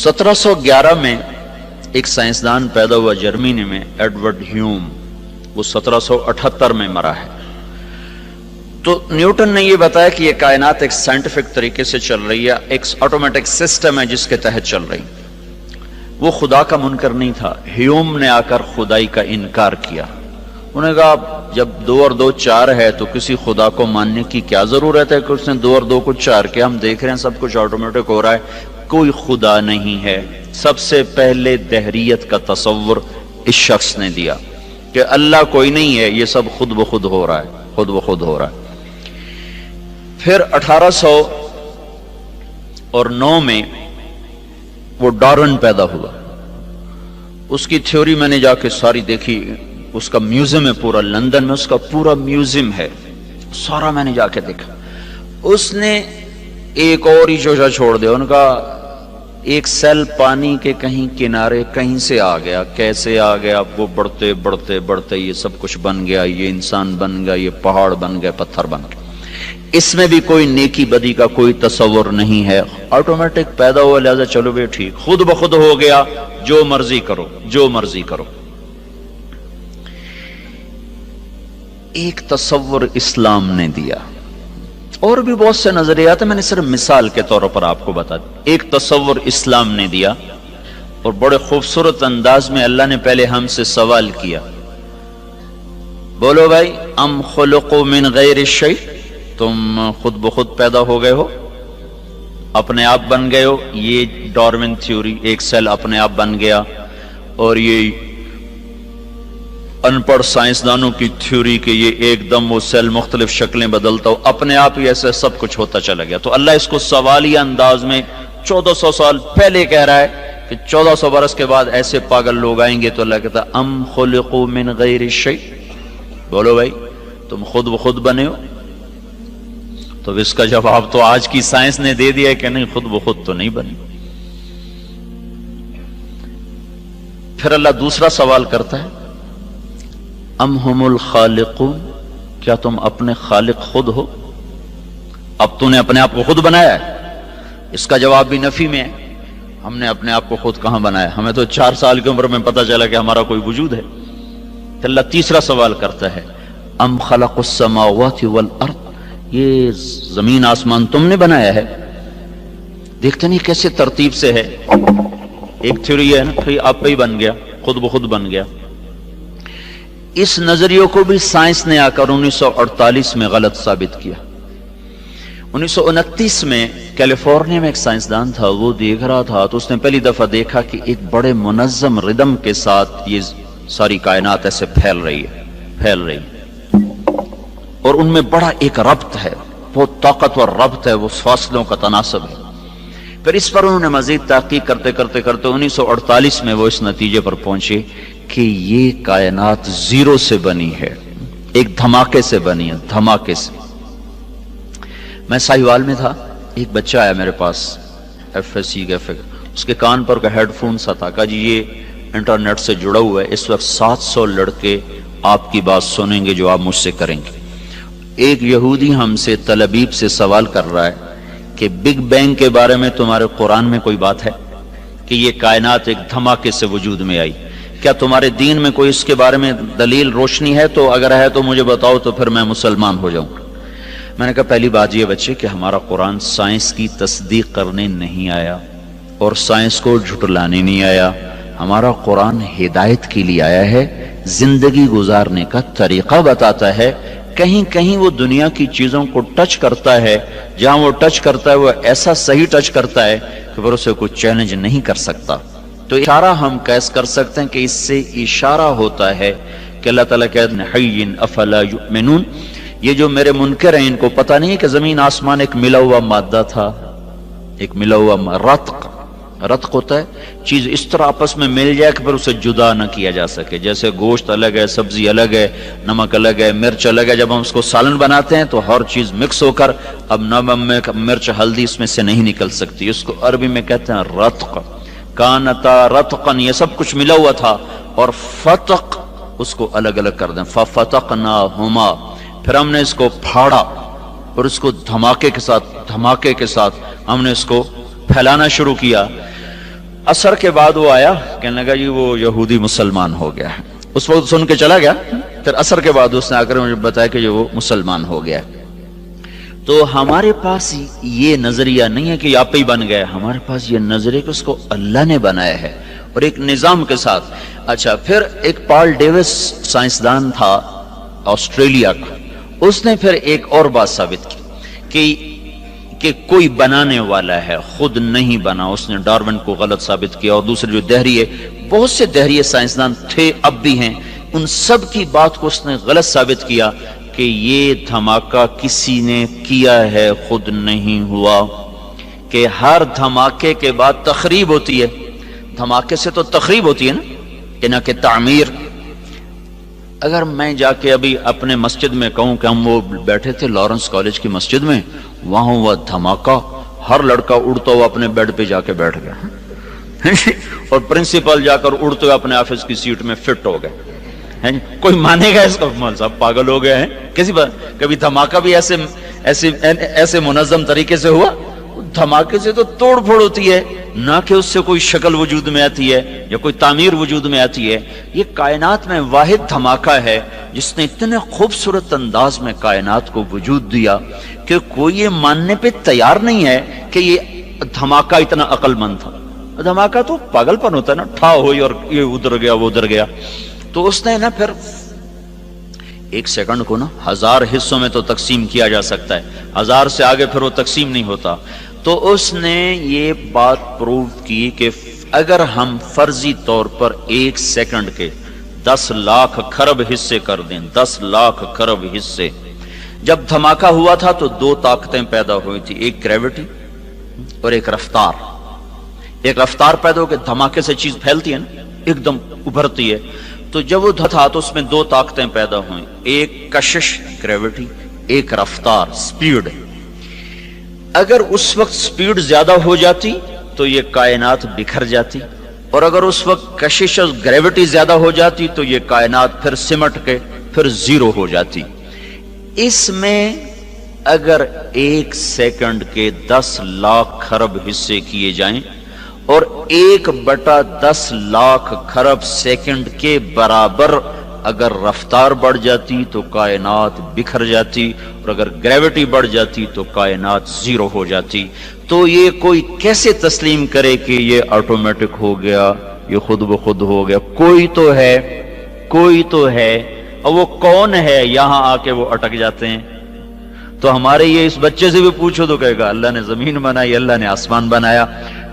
1711 میں ایک سائنسدان پیدا ہوا جرمنی میں، ایڈورڈ ہیوم، وہ 1778 میں مرا ہے۔ تو نیوٹن نے یہ بتایا کہ یہ کائنات ایک سائنٹیفک طریقے سے چل رہی ہے، ایک آٹومیٹک سسٹم ہے جس کے تحت چل رہی۔ وہ خدا کا منکر نہیں تھا۔ ہیوم نے آ کر خدائی کا انکار کیا۔ انہوں نے کہا جب 2 اور 2 4 ہے تو کسی خدا کو ماننے کی کیا ضرورت ہے کہ اس نے 2 اور 2 کو 4 کیا؟ ہم دیکھ رہے ہیں سب کچھ آٹومیٹک ہو رہا ہے، کوئی خدا نہیں ہے۔ سب سے پہلے دہریت کا تصور اس شخص نے دیا کہ اللہ کوئی نہیں ہے، یہ سب خود بخود ہو رہا ہے، خود بخود ہو رہا ہے۔ پھر 1809 میں وہ ڈارون پیدا ہوا۔ اس کی تھیوری میں نے جا کے ساری دیکھی، اس کا میوزیم ہے پورا لندن میں، اس کا پورا میوزیم ہے، سارا میں نے جا کے دیکھا۔ اس نے ایک اور ہی چوچا چھوڑ دیا، ان کا ایک سیل پانی کے کہیں کنارے کہیں سے آ گیا، کیسے آ گیا؟ وہ بڑھتے بڑھتے بڑھتے یہ سب کچھ بن گیا، یہ انسان بن گیا، یہ پہاڑ بن گئے، پتھر بن گئے۔ اس میں بھی کوئی نیکی بدی کا کوئی تصور نہیں ہے، آٹومیٹک پیدا ہوا، لہذا چلو بھی ٹھیک، خود بخود ہو گیا، جو مرضی کرو، جو مرضی کرو۔ ایک تصور اسلام نے دیا، اور بھی بہت سے نظریات ہیں، میں نے صرف مثال کے طور پر آپ کو بتا دیا۔ ایک تصور اسلام نے دیا، اور بڑے خوبصورت انداز میں اللہ نے پہلے ہم سے سوال کیا، بولو بھائی، ام خلقوا من غیر الشیء، تم خود بخود پیدا ہو گئے ہو، اپنے آپ بن گئے ہو؟ یہ ڈارون تھیوری، ایک سیل اپنے آپ بن گیا، اور یہ ان پڑھ سائنسدانوں کی تھیوری کہ یہ ایک دم وہ سیل مختلف شکلیں بدلتا ہو، اپنے آپ ہی ایسے سب کچھ ہوتا چلا گیا۔ تو اللہ اس کو سوالیہ انداز میں 1400 سال پہلے کہہ رہا ہے کہ 1400 برس کے بعد ایسے پاگل لوگ آئیں گے، تو اللہ کہتا ہے ام خلقوا من غیر الشیء، بولو بھائی تم خود بخود بنے ہو؟ تو اس کا جواب تو آج کی سائنس نے دے دیا کہ نہیں، خود بخود تو نہیں بنی۔ پھر اللہ دوسرا سوال کرتا ہے، ام ہم الخالقون، کیا تم اپنے خالق خود ہو؟ اب تو نے اپنے آپ کو خود بنایا ہے؟ اس کا جواب بھی نفی میں ہے، ہم نے اپنے آپ کو خود کہاں بنایا؟ ہمیں تو 4 سال کی عمر میں پتہ چلا کہ ہمارا کوئی وجود ہے۔ تو اللہ تیسرا سوال کرتا ہے، ام خلق السماوات والارض، یہ زمین آسمان تم نے بنایا ہے؟ دیکھتے نہیں کیسے ترتیب سے ہے۔ ایک تھیوری ہے نا، پھر آپ پہ ہی بن گیا، خود بخود بن گیا۔ اس نظریوں کو بھی سائنس نے آ کر 1948 میں غلط ثابت کیا۔ 1929 میں کیلیفورنیا میں ایک سائنسدان تھا، وہ دیکھ رہا تھا تو اس نے پہلی دفعہ دیکھا کہ ایک بڑے منظم ردم کے ساتھ یہ ساری کائنات ایسے پھیل رہی ہے، اور ان میں بڑا ایک ربط ہے، بہت طاقتور ربط ہے، وہ فاصلوں کا تناسب ہے۔ پھر اس پر انہوں نے مزید تحقیق کرتے کرتے 1948 میں وہ اس نتیجے پر پہنچے کہ یہ کائنات زیرو سے بنی ہے، ایک دھماکے سے بنی ہے، دھماکے سے۔ میں ساہیوال میں تھا، ایک بچہ آیا میرے پاس، FSC کا، اس کے کان پر کا ہیڈ فون سا تھا، کہا جی یہ انٹرنیٹ سے جڑا ہوا ہے، اس وقت 700 لڑکے آپ کی بات سنیں گے جو آپ مجھ سے کریں گے۔ ایک یہودی ہم سے تل ابیب سے سوال کر رہا ہے کہ بگ بینگ کے بارے میں تمہارے قرآن میں کوئی بات ہے کہ یہ کائنات ایک دھماکے سے وجود میں آئی؟ کیا تمہارے دین میں کوئی اس کے بارے میں دلیل روشنی ہے؟ تو اگر ہے تو مجھے بتاؤ، تو پھر میں مسلمان ہو جاؤں۔ میں نے کہا پہلی بات یہ بچے کہ ہمارا قرآن سائنس کی تصدیق کرنے نہیں آیا اور سائنس کو جھٹلانے نہیں آیا، ہمارا قرآن ہدایت کے لیے آیا ہے، زندگی گزارنے کا طریقہ بتاتا ہے۔ کہیں کہیں وہ دنیا کی چیزوں کو ٹچ کرتا ہے، جہاں وہ ٹچ کرتا ہے وہ ایسا صحیح ٹچ کرتا ہے کہ پھر اسے کوئی چیلنج نہیں کر سکتا۔ تو اشارہ ہم کیس کر سکتے ہیں کہ اس سے اشارہ ہوتا ہے کہ اللہ تعالیٰ کہتے ہیں حی افلا یؤمنون، یہ جو میرے منکر ہیں ان کو پتہ نہیں ہے کہ زمین آسمان ایک ملا ہوا مادہ تھا، ایک ملا ہوا رتق ہوتا ہے، چیز اس طرح آپس میں مل جائے کہ پھر اسے جدا نہ کیا جا سکے، جیسے گوشت الگ ہے، سبزی الگ ہے، نمک الگ ہے، مرچ الگ ہے، جب ہم اس کو سالن بناتے ہیں تو ہر چیز مکس ہو کر اب نمک مرچ ہلدی اس میں سے نہیں نکل سکتی، اس کو عربی میں کہتے ہیں رتق، کانتا رتقن، یہ سب کچھ ملا ہوا تھا، اور فتق اس کو الگ الگ کر دیں، ففتقناہما، پھر ہم نے اس کو پھاڑا اور اس کو دھماکے کے ساتھ ہم نے اس کو پھیلانا شروع کیا۔ عصر کے بعد وہ آیا، کہنے لگا جی وہ یہودی مسلمان ہو گیا ہے، اس وقت سن کے چلا گیا، پھر عصر کے بعد اس نے آ کر مجھے بتایا کہ وہ مسلمان ہو گیا. تو ہمارے پاس یہ نظریہ نہیں ہے کہ آپ ہی بن گئے، ہمارے پاس یہ نظریہ کہ اس کو اللہ نے بنایا ہے اور ایک نظام کے ساتھ. اچھا، پھر ایک پال ڈیوس سائنسدان تھا آسٹریلیا کا، اس نے پھر ایک اور بات ثابت کی کہ کوئی بنانے والا ہے، خود نہیں بنا. اس نے ڈارون کو غلط ثابت کیا، اور دوسرے جو دہریے، بہت سے دہریے سائنسدان تھے، اب بھی ہیں، ان سب کی بات کو اس نے غلط ثابت کیا کہ یہ دھماکہ کسی نے کیا ہے، خود نہیں ہوا. کہ ہر دھماکے کے بعد تخریب ہوتی ہے، دھماکے سے تو تخریب ہوتی ہے نا، کہ نہ کہ تعمیر. اگر میں جا کے ابھی اپنے مسجد میں کہوں کہ ہم وہ بیٹھے تھے لارنس کالج کی مسجد میں، وہاں ہوا دھماکہ، ہر لڑکا اڑتا ہوا اپنے بیڈ پہ جا کے بیٹھ گیا اور پرنسپل جا کر اڑتے ہوئے اپنے آفس کی سیٹ میں فٹ ہو گئے. کوئی مانے گا اس کو؟ مول صاحب پاگل ہو گئے ہیں. کسی بات کبھی دھماکہ بھی ایسے منظم طریقے سے ہوا؟ دھماکے سے تو توڑ پھوڑ ہوتی ہے، نہ کہ اس سے کوئی شکل وجود میں آتی ہے یا کوئی تعمیر وجود میں آتی ہے. یہ کائنات میں واحد دھماکہ ہے جس نے اتنے خوبصورت انداز میں کائنات کو وجود دیا کہ کوئی یہ ماننے پہ تیار نہیں ہے کہ یہ دھماکہ اتنا عقل مند تھا. دھماکہ تو پاگل پن ہوتا ہے نا، ٹھا ہوئی اور یہ ادھر گیا وہ ادھر گیا. تو اس نے نا پھر ایک سیکنڈ کو نا 1000 حصوں میں تو تقسیم کیا جا سکتا ہے، 1000 سے آگے پھر وہ تقسیم نہیں ہوتا. تو اس نے یہ بات پروو کی کہ اگر ہم فرضی طور پر 1 سیکنڈ کے 10 لاکھ خرب حصے کر دیں، 10 لاکھ خرب حصے. جب دھماکہ ہوا تھا تو 2 طاقتیں پیدا ہوئی تھی، ایک گریوٹی اور ایک رفتار. ایک رفتار پیدا ہو کے دھماکے سے چیز پھیلتی ہے نا، ایک دم ابھرتی ہے. تو جب وہ تھا تو اس میں 2 طاقتیں پیدا ہوئیں، ایک کشش گریوٹی، ایک رفتار سپیڈ. اگر اس وقت سپیڈ زیادہ ہو جاتی تو یہ کائنات بکھر جاتی، اور اگر اس وقت کشش اور گریوٹی زیادہ ہو جاتی تو یہ کائنات پھر سمٹ کے پھر زیرو ہو جاتی. اس میں اگر 1 سیکنڈ کے 10 لاکھ خرب حصے کیے جائیں اور 1/10 لاکھ خرب سیکنڈ کے برابر اگر رفتار بڑھ جاتی تو کائنات بکھر جاتی، اور اگر گریوٹی بڑھ جاتی تو کائنات زیرو ہو جاتی. تو یہ کوئی کیسے تسلیم کرے کہ یہ آٹومیٹک ہو گیا، یہ خود بخود ہو گیا؟ کوئی تو ہے، کوئی تو ہے. اور وہ کون ہے؟ یہاں آ کے وہ اٹک جاتے ہیں. تو ہمارے یہ اس بچے سے بھی پوچھو تو کہے گا اللہ نے زمین بنائی، اللہ نے آسمان بنایا.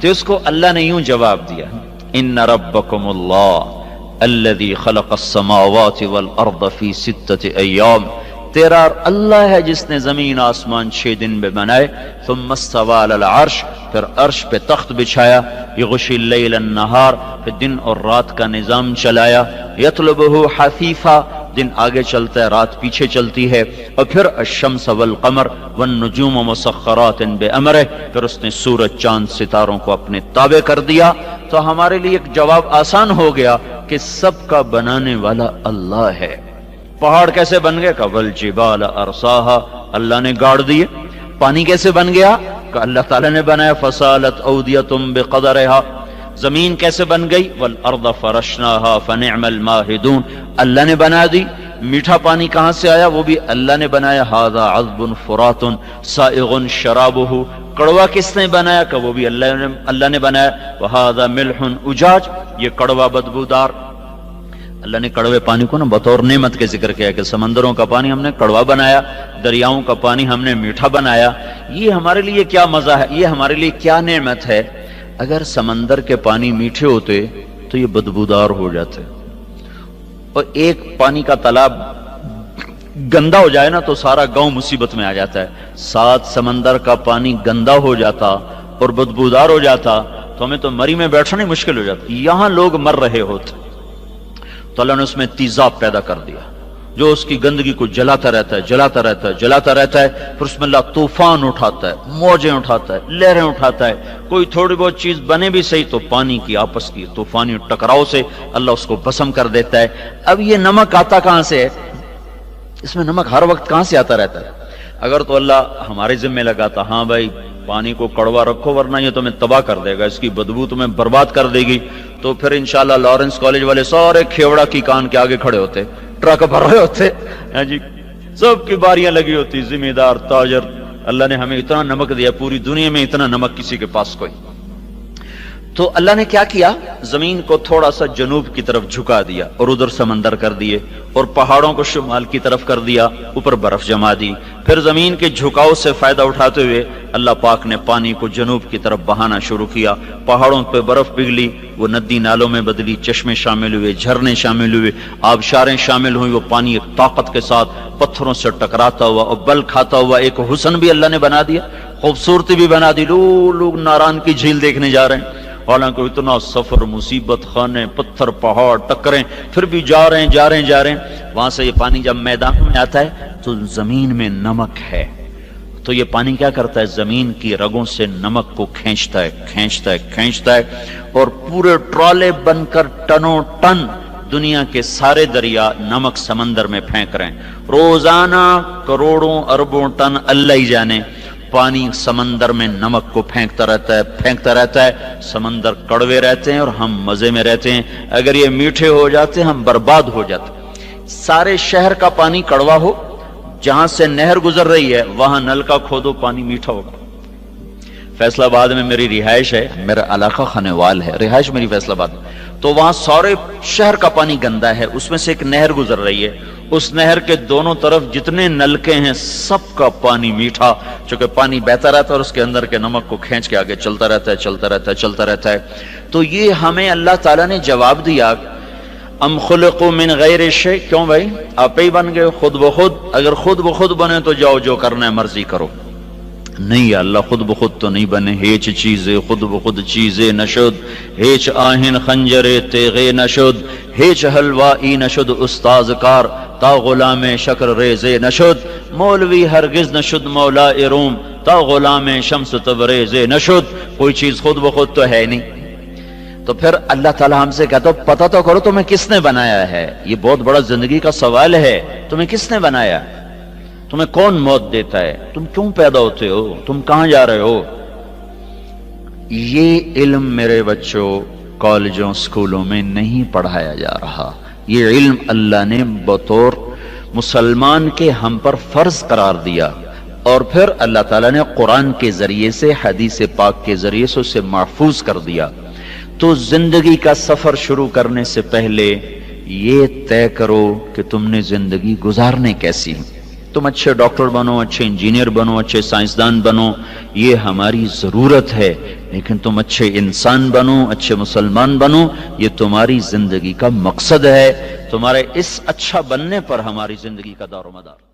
تو اس کو اللہ نے یوں جواب دیا، ان ربکم اللہ الذی خلق السماوات والارض فی 6 ایام. تیرا اللہ ہے جس نے زمین آسمان 6 دن میں بنائے. ثم استوى علی العرش، پھر عرش پہ تخت بچھایا. یغشی اللیل النہار، پھر دن اور رات کا نظام چلایا. یطلبہ حفیفا، دن آگے چلتا ہے رات پیچھے چلتی ہے. اور پھر الشمس والقمر والنجوم مسخرات بامرہ، پھر اس نے سورج چاند ستاروں کو اپنے تابع کر دیا. تو ہمارے لیے ایک جواب آسان ہو گیا کہ سب کا بنانے والا اللہ ہے. پہاڑ کیسے بن گئے؟ کہ والجبال ارساہا، اللہ نے گاڑ دیے. پانی کیسے بن گیا؟ کہ اللہ تعالیٰ نے بنایا. فسالت اودیۃ بقدرہا. زمین کیسے بن گئی؟ والارض فرشناہا فنعم الماہدون، اللہ نے بنا دی. میٹھا پانی کہاں سے آیا؟ وہ بھی اللہ نے بنایا. ھذا عذب فرات سائغ شرابہ، کڑوا کس نے بنایا؟ کہ وہ بھی اللہ نے بنایا. وھذا ملح اجاج، یہ کڑوا بدبودار. اللہ نے کڑوے پانی کو نا بطور نعمت کے ذکر کیا کہ سمندروں کا پانی ہم نے کڑوا بنایا، دریاؤں کا پانی ہم نے میٹھا بنایا. یہ ہمارے لیے کیا مزہ ہے، یہ ہمارے لیے کیا نعمت ہے. اگر سمندر کے پانی میٹھے ہوتے تو یہ بدبودار ہو جاتے، اور ایک پانی کا تالاب گندا ہو جائے نا تو سارا گاؤں مصیبت میں آ جاتا ہے. 7 سمندر کا پانی گندا ہو جاتا اور بدبودار ہو جاتا تو ہمیں تو مری میں بیٹھنا ہی مشکل ہو جاتا. یہاں لوگ مر رہے ہوتے تو اللہ نے اس میں تیزاب پیدا کر دیا جو اس کی گندگی کو جلاتا رہتا ہے، جلاتا رہتا ہے، جلاتا رہتا ہے. پھر اس میں اللہ طوفان اٹھاتا ہے، موجیں اٹھاتا ہے، لہریں اٹھاتا ہے. کوئی تھوڑی بہت چیز بنے بھی صحیح تو پانی کی آپس کی طوفانی ٹکراؤ سے اللہ اس کو بسم کر دیتا ہے. اب یہ نمک آتا کہاں سے ہے؟ اس میں نمک ہر وقت کہاں سے آتا رہتا ہے؟ اگر تو اللہ ہمارے ذمہ لگاتا ہاں بھائی پانی کو کڑوا رکھو ورنہ یہ تمہیں تباہ کر دے گا، اس کی بدبو تمہیں برباد کر دے گی، تو پھر انشاءاللہ لارنس کالج والے سارے کھیوڑا کی کان کے آگے کھڑے ہوتے، ٹرک بھر رہے ہوتے، ہاں جی سب کی باریاں لگی ہوتی، ذمہ دار، تاجر۔ اللہ نے ہمیں اتنا نمک دیا، پوری دنیا میں اتنا نمک کسی کے پاس کوئی۔ تو اللہ نے کیا کیا، زمین کو تھوڑا سا جنوب کی طرف جھکا دیا اور ادھر سمندر کر دیے، اور پہاڑوں کو شمال کی طرف کر دیا، اوپر برف جما دی۔ پھر زمین کے جھکاؤ سے فائدہ اٹھاتے ہوئے اللہ پاک نے پانی کو جنوب کی طرف بہانا شروع کیا، پہاڑوں پہ برف پگھلی، وہ ندی نالوں میں بدلی، چشمے شامل ہوئے، جھرنے شامل ہوئے، آبشاریں شامل ہوئی، وہ پانی ایک طاقت کے ساتھ پتھروں سے ٹکراتا ہوا اور بل کھاتا ہوا ایک حسن بھی اللہ نے بنا دیا، خوبصورتی بھی بنا دی۔ لوگ ناران کی جھیل دیکھنے جا رہے ہیں، حالانکہ اتنا سفر، مصیبت خانے، پتھر، پہاڑ، ٹکریں، پھر بھی جا رہے ہیں۔ وہاں سے یہ پانی جب میدان میں آتا ہے تو زمین میں نمک ہے، تو یہ پانی کیا کرتا ہے، زمین کی رگوں سے نمک کو کھینچتا ہے اور پورے ٹرالے بن کر ٹنوں ٹن دنیا کے سارے دریا نمک سمندر میں پھینک رہے ہیں۔ روزانہ کروڑوں اربوں ٹن اللہ ہی جانے پانی سمندر میں نمک کو پھینکتا رہتا ہے۔ سمندر کڑوے رہتے ہیں اور ہم مزے میں رہتے ہیں، اگر یہ میٹھے ہو جاتے ہم برباد ہو جاتے۔ سارے شہر کا پانی کڑوا ہو، جہاں سے نہر گزر رہی ہے وہاں نل کا کھودو پانی میٹھا ہوگا۔ فیصل آباد میں میری رہائش ہے، میرا علاقہ خانوال ہے، رہائش میری فیصل آباد میں، تو وہاں سارے شہر کا پانی گندا ہے، اس میں سے ایک نہر گزر رہی ہے، اس نہر کے دونوں طرف جتنے نلکے ہیں سب کا پانی میٹھا، چونکہ پانی بہتا رہتا ہے اور اس کے اندر کے نمک کو کھینچ کے آگے چلتا رہتا ہے۔ تو یہ ہمیں اللہ تعالیٰ نے جواب دیا، ام خلقوا من غیر شیء، کیوں بھائی آپ ہی بن گئے خود بخود؟ اگر خود بخود بنے تو جاؤ جو کرنا ہے مرضی کرو۔ نہیں یا اللہ خود بخود تو نہیں بنے، ہیچ چیزیں خود بخود چیزیں نشد، ہیچ آہن خنجر تیغے نشد، ہیچ حلوائی نشد استاذ کار، تا غلام شکر ریزے نشد، مولوی ہرگز نشد مولا روم، تا غلام شمس تبریز نشد۔ کوئی چیز خود بخود تو ہے نہیں۔ تو پھر اللہ تعالیٰ ہم سے کہتا ہے پتہ تو کرو تمہیں کس نے بنایا ہے، یہ بہت بڑا زندگی کا سوال ہے، تمہیں کس نے بنایا، تمہیں کون موت دیتا ہے، تم کیوں پیدا ہوتے ہو، تم کہاں جا رہے ہو؟ یہ علم میرے بچوں کالجوں سکولوں میں نہیں پڑھایا جا رہا، یہ علم اللہ نے بطور مسلمان کے ہم پر فرض قرار دیا، اور پھر اللہ تعالیٰ نے قرآن کے ذریعے سے، حدیث پاک کے ذریعے سے اسے محفوظ کر دیا۔ تو زندگی کا سفر شروع کرنے سے پہلے یہ طے کرو کہ تم نے زندگی گزارنے کیسی، تم اچھے ڈاکٹر بنو، اچھے انجینئر بنو، اچھے سائنسدان بنو، یہ ہماری ضرورت ہے، لیکن تم اچھے انسان بنو، اچھے مسلمان بنو، یہ تمہاری زندگی کا مقصد ہے، تمہارے اس اچھا بننے پر ہماری زندگی کا دار و مدار۔